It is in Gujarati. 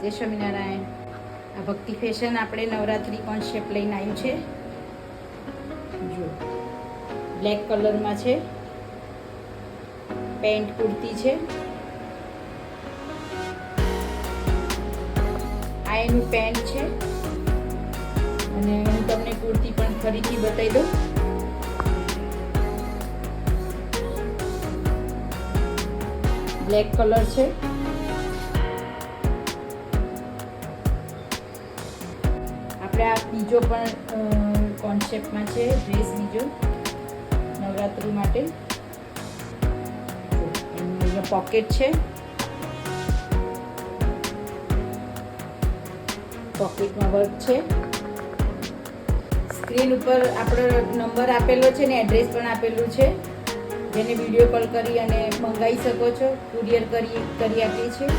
જય સ્વામિનારાયણ. આ ભક્તિ ફેશન આપણે નવરાત્રિ કોન્સેપ્ટ લઈને આવ્યું છે. જો બ્લેક કલરમાં છે, પેન્ટ કુર્તી છે. આ એનું પેન્ટ છે અને હું તમને કુર્તી પણ ફરીથી બતાવી દઉં. બ્લેક કલર છે. આપણે આ બીજો પણ કોન્સેપ્ટમાં છે ડ્રેસ, બીજો નવરાત્રિ માટે. એનું પોકેટ છે, પોકેટમાં વર્ક છે. સ્ક્રીન ઉપર આપણો નંબર આપેલો છે ને એડ્રેસ પણ આપેલું છે, જેને વિડીયો કોલ કરી અને મંગાવી શકો છો. કુરિયર કરી આપીએ છીએ.